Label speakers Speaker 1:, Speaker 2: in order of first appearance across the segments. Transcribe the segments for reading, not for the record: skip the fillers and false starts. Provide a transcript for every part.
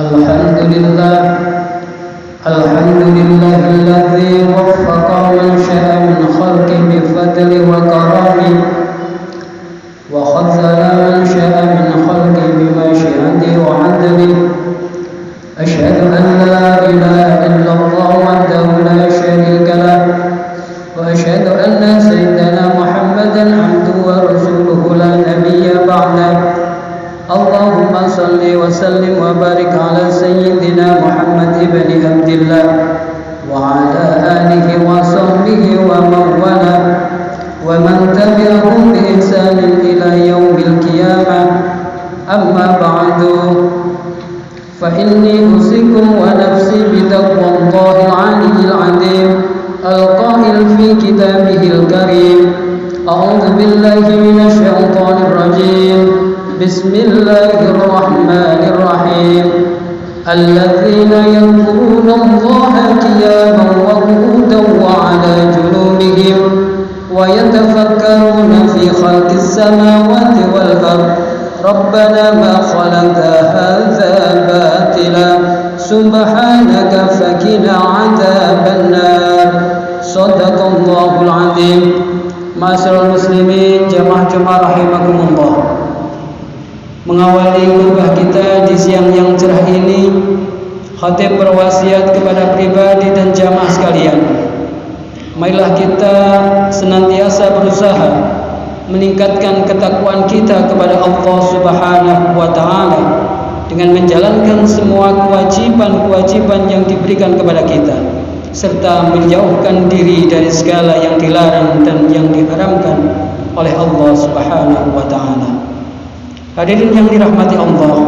Speaker 1: الحمد لله الذي وفق من شاء من خلقه بفضل وكرامه وخذل من شاء من خلقه بمشيئته وعدله. أشهد أن لا إله إلا الله وحده لا شريك له وأشهد أن سيدنا محمدا عبده ورسوله لا نبي بعده. اللهم صل وسلم وبارك على سيدنا محمد بن عبد الله وعلى آله وصحبه ومن والاه ومن تبعهم بإحسان إلى يوم القيامة. أما بعد فإني أوصيكم ونفسي بتقوى الله العلي العظيم القائل في كتابه الكريم: أعوذ بالله من الشيطان الرجيم. بسم الله الرحمن الرحيم. الذين يذكرون الله قياما وقعودا وعلى جنوبهم ويتفكرون في خلق السماوات والأرض ربنا ما خلقت هذا باطلا سبحانك فقنا عذاب النار. صدق الله العظيم. Ma'asyiral muslimin, jamaah rahimakumullah. Mengawali khutbah kita di siang yang cerah ini, khatib berwasiat kepada pribadi dan jamaah sekalian, marilah kita senantiasa berusaha meningkatkan ketakwaan kita kepada Allah Subhanahu wa taala dengan menjalankan semua kewajiban-kewajiban yang diberikan kepada kita, serta menjauhkan diri dari segala yang dilarang dan yang diharamkan oleh Allah Subhanahu wa taala. Hadirin yang dirahmati Allah,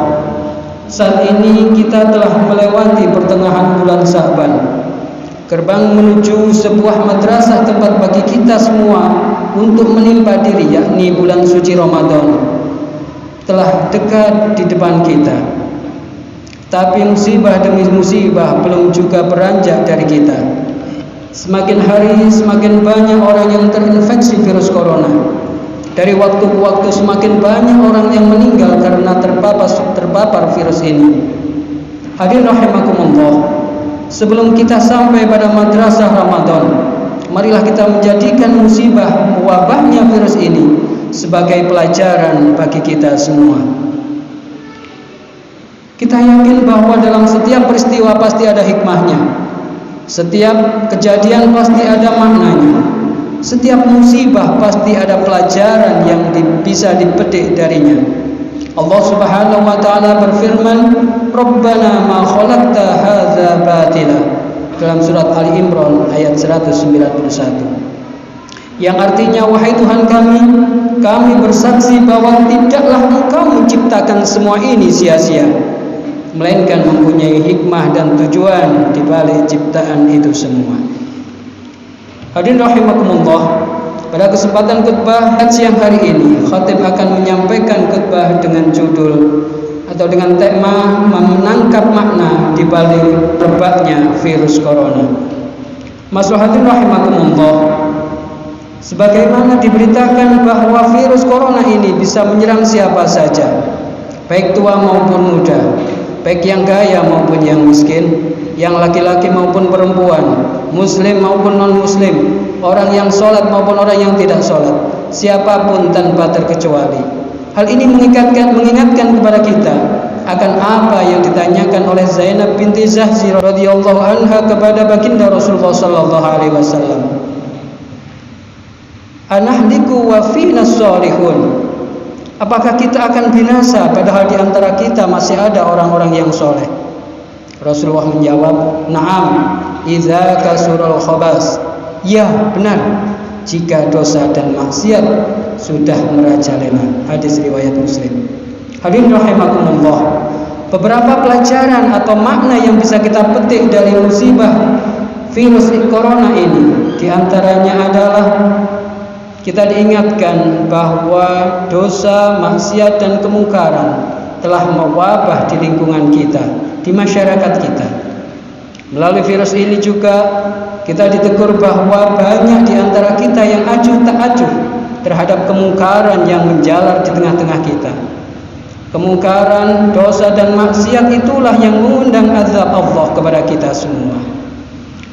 Speaker 1: saat ini kita telah melewati pertengahan bulan Sya'ban. Gerbang menuju sebuah madrasah tempat bagi kita semua untuk menimpa diri, yakni bulan suci Ramadan, telah dekat di depan kita. Tapi musibah demi musibah belum juga beranjak dari kita. Semakin hari semakin banyak orang yang terinfeksi virus corona. Dari waktu ke waktu semakin banyak orang yang meninggal karena terpapar virus ini. Hadirin rahimakumullah, sebelum kita sampai pada madrasah Ramadan, marilah kita menjadikan musibah wabahnya virus ini sebagai pelajaran bagi kita semua. Kita yakin bahwa dalam setiap peristiwa pasti ada hikmahnya. Setiap kejadian pasti ada maknanya. Setiap musibah pasti ada pelajaran yang bisa dipetik darinya. Allah Subhanahu wa taala berfirman, "Rabbana ma khalaqta hadza batila." Dalam surat Ali Imran ayat 191. Yang artinya, wahai Tuhan kami bersaksi bahwa tidaklah Engkau menciptakan semua ini sia-sia, melainkan mempunyai hikmah dan tujuan di balik ciptaan itu semua. Hadirin rahimakumullah, pada kesempatan khutbah siang hari ini, khatib akan menyampaikan khutbah dengan judul atau dengan tema menangkap makna di balik rebaknya virus corona. Hadirin rahimakumullah, sebagaimana diberitakan bahwa virus corona ini bisa menyerang siapa saja, baik tua maupun muda, baik yang kaya maupun yang miskin, yang laki-laki maupun perempuan, muslim maupun non-muslim, orang yang sholat maupun orang yang tidak sholat, siapapun tanpa terkecuali. Hal ini mengingatkan kepada kita akan apa yang ditanyakan oleh Zainab binti Jahsh radhiyallahu anha kepada baginda Rasulullah sallallahu alaihi wasallam. Anahliku wa fina sholihun. Apakah kita akan binasa padahal di antara kita masih ada orang-orang yang soleh? Rasulullah menjawab, "Na'am, idza kasurul khabas." Ya, benar, jika dosa dan maksiat sudah merajalela. Hadis riwayat Muslim. Hadirin rahimakumullah, beberapa pelajaran atau makna yang bisa kita petik dari musibah virus corona ini, di antaranya adalah kita diingatkan bahwa dosa, maksiat dan kemungkaran telah mewabah di lingkungan kita, di masyarakat kita. Melalui virus ini juga kita ditegur bahwa banyak di antara kita yang acuh tak acuh terhadap kemungkaran yang menjalar di tengah-tengah kita. Kemungkaran, dosa dan maksiat itulah yang mengundang azab Allah kepada kita semua.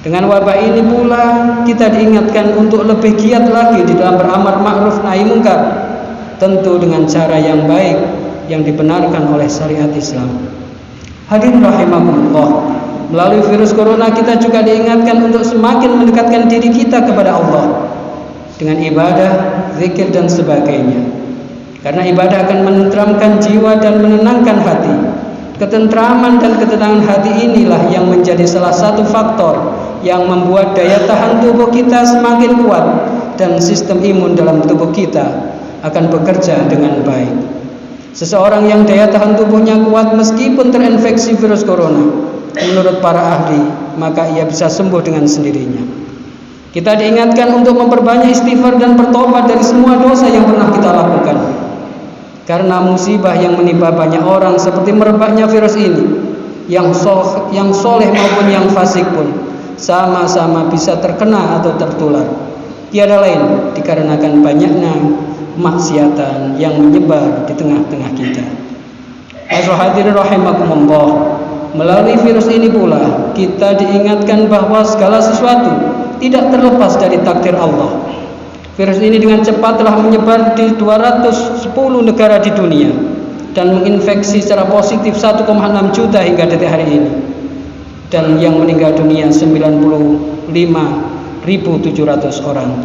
Speaker 1: Dengan wabah ini pula kita diingatkan untuk lebih giat lagi di dalam beramar ma'ruf nahi munkar, tentu dengan cara yang baik yang dibenarkan oleh syariat Islam. Hadirin rahimakumullah, melalui virus corona kita juga diingatkan untuk semakin mendekatkan diri kita kepada Allah dengan ibadah, zikir dan sebagainya. Karena ibadah akan menenteramkan jiwa dan menenangkan hati. Ketentraman dan ketenangan hati inilah yang menjadi salah satu faktor yang membuat daya tahan tubuh kita semakin kuat dan sistem imun dalam tubuh kita akan bekerja dengan baik. Seseorang yang daya tahan tubuhnya kuat meskipun terinfeksi virus corona, menurut para ahli, maka ia bisa sembuh dengan sendirinya. Kita diingatkan untuk memperbanyak istighfar dan bertobat dari semua dosa yang pernah kita lakukan. Karena musibah yang menimpa banyak orang seperti merebaknya virus ini, yang soleh maupun yang fasik pun sama-sama bisa terkena atau tertular. Tiada lain dikarenakan banyaknya kemaksiatan yang menyebar di tengah-tengah kita. Hadirin rahimakumullah, melalui virus ini pula kita diingatkan bahwa segala sesuatu tidak terlepas dari takdir Allah. Virus ini dengan cepat telah menyebar di 210 negara di dunia dan menginfeksi secara positif 1,6 juta hingga detik hari ini, dan yang meninggal dunia 95.700 orang.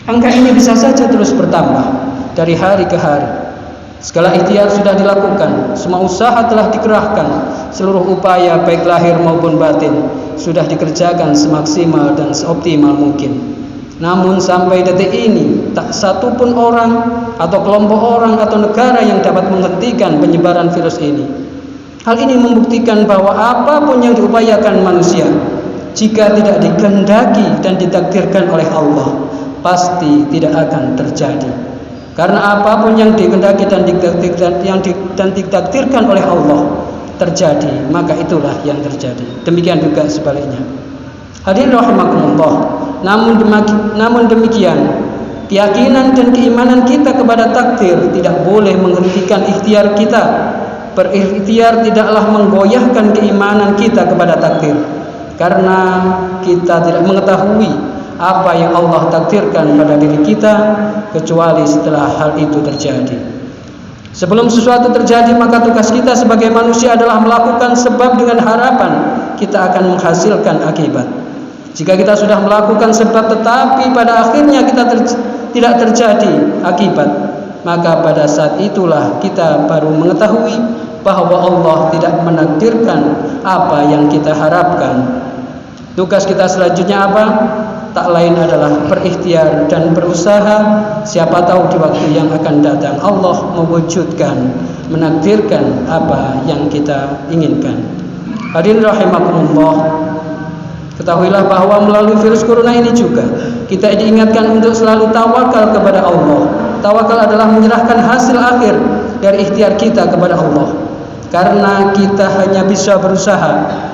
Speaker 1: Angka ini bisa saja terus bertambah dari hari ke hari. Segala ikhtiar sudah dilakukan, semua usaha telah dikerahkan, seluruh upaya baik lahir maupun batin sudah dikerjakan semaksimal dan seoptimal mungkin. Namun sampai detik ini tak satu pun orang atau kelompok orang atau negara yang dapat menghentikan penyebaran virus ini. Hal ini membuktikan bahwa apapun yang diupayakan manusia, jika tidak dikehendaki dan ditakdirkan oleh Allah, pasti tidak akan terjadi. Karena apapun yang dikehendaki dan ditakdirkan oleh Allah terjadi, maka itulah yang terjadi. Demikian juga sebaliknya. Hadirin rahimakumullah, namun demikian, keyakinan dan keimanan kita kepada takdir tidak boleh menghentikan ikhtiar kita. Berikhtiar tidaklah menggoyahkan keimanan kita kepada takdir, karena kita tidak mengetahui apa yang Allah takdirkan pada diri kita kecuali setelah hal itu terjadi. Sebelum sesuatu terjadi, maka tugas kita sebagai manusia adalah melakukan sebab dengan harapan kita akan menghasilkan akibat. Jika kita sudah melakukan sebab tetapi pada akhirnya kita tidak terjadi akibat, maka pada saat itulah kita baru mengetahui bahwa Allah tidak menakdirkan apa yang kita harapkan. Tugas kita selanjutnya apa? Tak lain adalah berikhtiar dan berusaha. Siapa tahu di waktu yang akan datang Allah mewujudkan, menakdirkan apa yang kita inginkan. Hadirin rahimakumullah, ketahuilah bahwa melalui virus corona ini juga kita diingatkan untuk selalu tawakal kepada Allah. Tawakal adalah menyerahkan hasil akhir dari ikhtiar kita kepada Allah. Karena kita hanya bisa berusaha,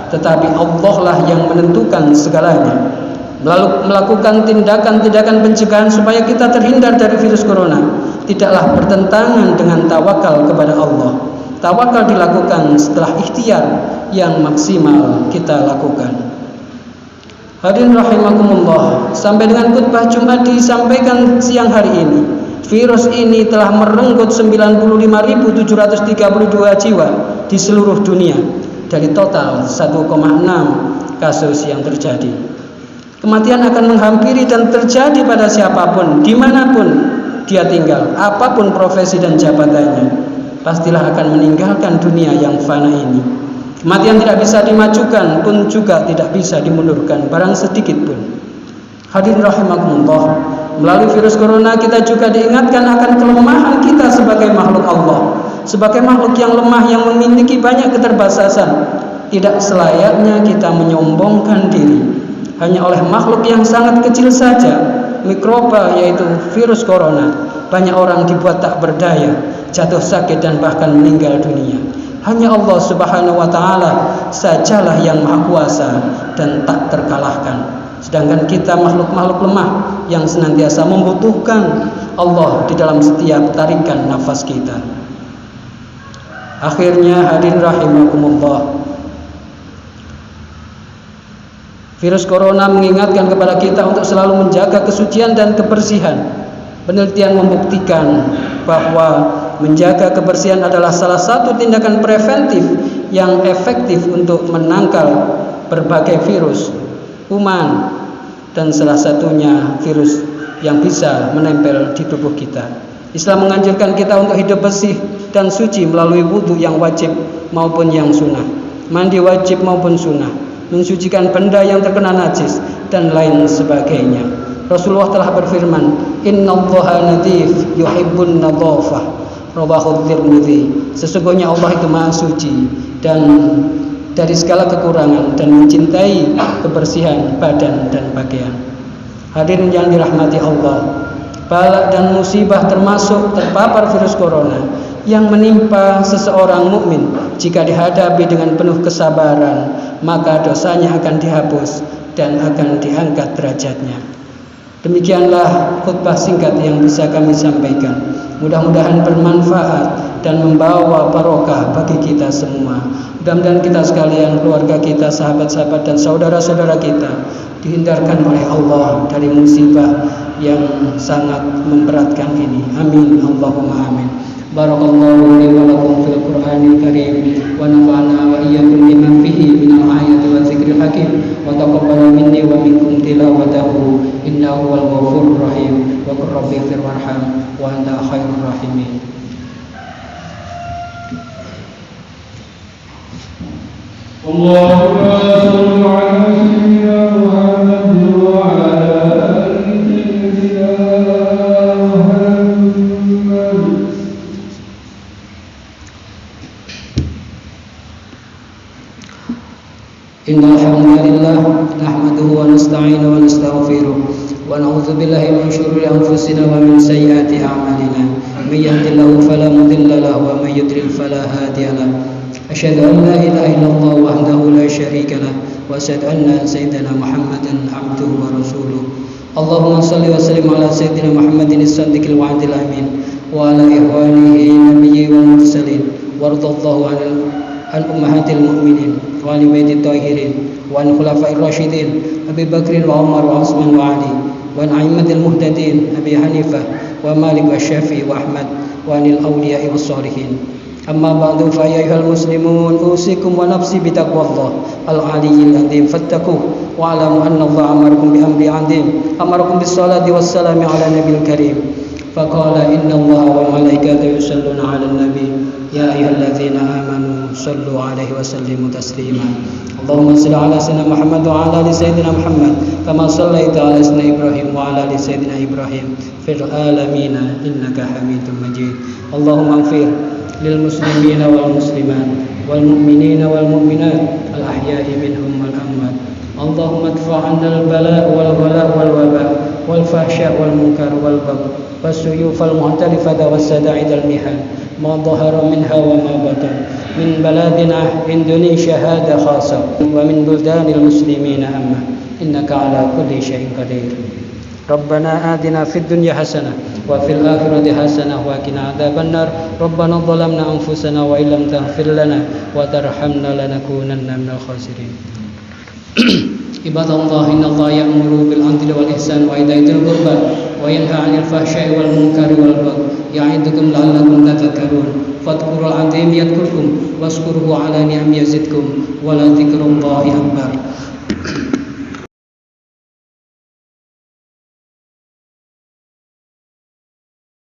Speaker 1: tetapi Allah lah yang menentukan segalanya. Melakukan tindakan-tindakan pencegahan supaya kita terhindar dari virus corona tidaklah bertentangan dengan tawakal kepada Allah. Tawakal dilakukan setelah ikhtiar yang maksimal kita lakukan. Hadirin rahimakumullah, sampai dengan khutbah Jumat disampaikan siang hari ini, virus ini telah merenggut 95.732 jiwa di seluruh dunia dari total 1,6 kasus yang terjadi. Kematian akan menghampiri dan terjadi pada siapapun, dimanapun dia tinggal, apapun profesi dan jabatannya, pastilah akan meninggalkan dunia yang fana ini. Kematian tidak bisa dimajukan pun juga tidak bisa dimundurkan barang sedikit pun. Hadirin rahimakumullah, melalui virus corona kita juga diingatkan akan kelemahan kita sebagai makhluk Allah, sebagai makhluk yang lemah yang memiliki banyak keterbatasan. Tidak selayaknya kita menyombongkan diri hanya oleh makhluk yang sangat kecil saja, mikroba yaitu virus corona. Banyak orang dibuat tak berdaya, jatuh sakit dan bahkan meninggal dunia. Hanya Allah Subhanahu wa taala sajalah yang maha kuasa dan tak terkalahkan. Sedangkan kita makhluk-makhluk lemah yang senantiasa membutuhkan Allah di dalam setiap tarikan nafas kita. Akhirnya hadirin rahimakumullah, virus corona mengingatkan kepada kita untuk selalu menjaga kesucian dan kebersihan. Penelitian membuktikan bahwa menjaga kebersihan adalah salah satu tindakan preventif yang efektif untuk menangkal berbagai virus, kuman, dan salah satunya virus yang bisa menempel di tubuh kita. Islam menganjurkan kita untuk hidup bersih dan suci melalui wudhu yang wajib maupun yang sunnah, mandi wajib maupun sunnah, mensucikan benda yang terkena najis, dan lain sebagainya. Rasulullah telah berfirman, "Innallaha nadhif yuhibbun nadhafah." Rawahu Tirmidzi. Sesungguhnya Allah itu Maha Suci dan dari segala kekurangan dan mencintai kebersihan badan dan pakaian. Hadirin yang dirahmati Allah, bala dan musibah termasuk terpapar virus corona yang menimpa seseorang mukmin. Jika dihadapi dengan penuh kesabaran, maka dosanya akan dihapus dan akan diangkat derajatnya. Demikianlah khutbah singkat yang bisa kami sampaikan. Mudah-mudahan bermanfaat dan membawa barokah bagi kita semua. Mudah-mudahan kita sekalian, keluarga kita, sahabat-sahabat dan saudara-saudara kita dihindarkan oleh Allah dari musibah yang sangat memberatkan ini. Amin. Allahumma amin. Barakallahu li wa lakum fil Qur'anil Karim wa nafa'ana wa iyyakum bima fihi minal ayati wa dzikril hakim wa taqabbal minni wa minkum tilawatahu innahu wal ghafurur rahim wa qur rabbi fir warham wa anta khairur rahimin.
Speaker 2: Allahumma shalli ala sayyidina Muhammad wa ala ali sayyidina Muhammad.
Speaker 1: Innal hamdalillah nahmaduhu wa nasta'inuhu wa nastaghfiruh wa na'udzu billahi min shururi anfusina wa min sayyiati a'malina. May yahdihillahu fala mudilla lahu wa may yudlil fala hadiya lahu. Asyhadu an la ilaha illallah wahdahu la syarika lah wa asyhadu anna sayyidina Muhammadan abduhu wa rasuluh. Allahumma shalli wa sallim ala sayyidina Muhammadin as-sadiqil wa'dil amin wa ala ikhwanihi nabiyyi wal mursalin wardallahu an ummahatil mu'minin wa ali baitit tahirin wa an khulafa'ir rasyidin Abi Bakrin wa Umar wa Utsman wa Ali wa an a'immatil muhtadin Abi Hanifah wa Malik wa Syafi'i wa Ahmad wa anil awliya'i was shalihin. Amma ba'du fa ya ayyuhal muslimun usikum wa nafsi bi taqwallah al-aliyyil azim fattaquh wa alamu anna Allah amarakum bi amri 'azim amarakum bis salati was salami ala nabiyil karim. Faqala inna Allaha wa malaikatahu yusalluna 'alan nabi ya ayyuhalladzina amanu sallu 'alaihi wa sallimu taslima. Allahumma shalli 'ala sayyidina Muhammad wa 'ala ali sayyidina Muhammad kama shallaita 'ala sayyidina Ibrahim wa 'ala ali sayyidina Ibrahim fil alamin innaka Hamidum Majid. Allahumma ighfir lil muslimina wal muslimat wal mu'minina wal mu'minat al ahya'i minhum wal amwat. Allahumma adfa' 'anna al bala' wal ghala' wal waba' wal fahsya' wal munkar wal bagh والسيوف المعترفة والسداعد المحن ما ظهر منها وما بطن من بلادنا إندونيسيا هذا خاصة ومن بلدان المسلمين أما إنك على كل شيء قدير. ربنا آتنا في الدنيا حسنة وفي الآخرة حسنة وقنا عذاب النار. ربنا ظلمنا أنفسنا وإن لم تغفر لنا وترحمنا لنكونن من الخاسرين. عباد الله إن الله يأمر بالعدل والإحسان وإيتاء ذي القربى وينهى عن الفحشاء والمنكر والبغي يعظكم لعلكم تذكرون. فاذكروا العظيم يذكركم واشكروه على نعمه يزدكم ولذكر الله أكبر.